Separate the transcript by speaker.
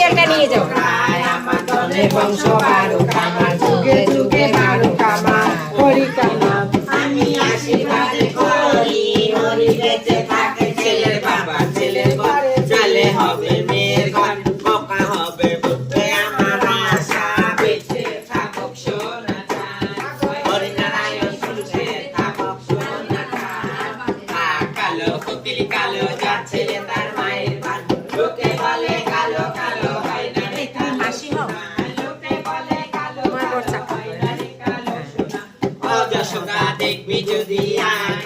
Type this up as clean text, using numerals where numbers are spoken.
Speaker 1: একটা নিয়ে যাও
Speaker 2: আমার ধনে বংশ বারুক আমার যুগে যুগে বারুক আমার হরিকা নাম আমি আশীর্বাদ করি হরি বেঁচে থাকে ছেলের বাবা ছেলের ঘরে চলে হবে মেয়ের ঘর বোকা হবে বুদ্ধে আমার আশা বেঁচে থাকুক সোনা হরিনারায়ণ শুনছে থাকুক সোনা কালো কোকিল কালো যাচ্ছে তার মায়ের বান লোকে বলে কালো কালো হয় না রে
Speaker 1: হাসি হোক
Speaker 2: লোকে বলে কালো
Speaker 1: তোমার বর্ষা
Speaker 2: ও যশোদা দেখবি যদি আয়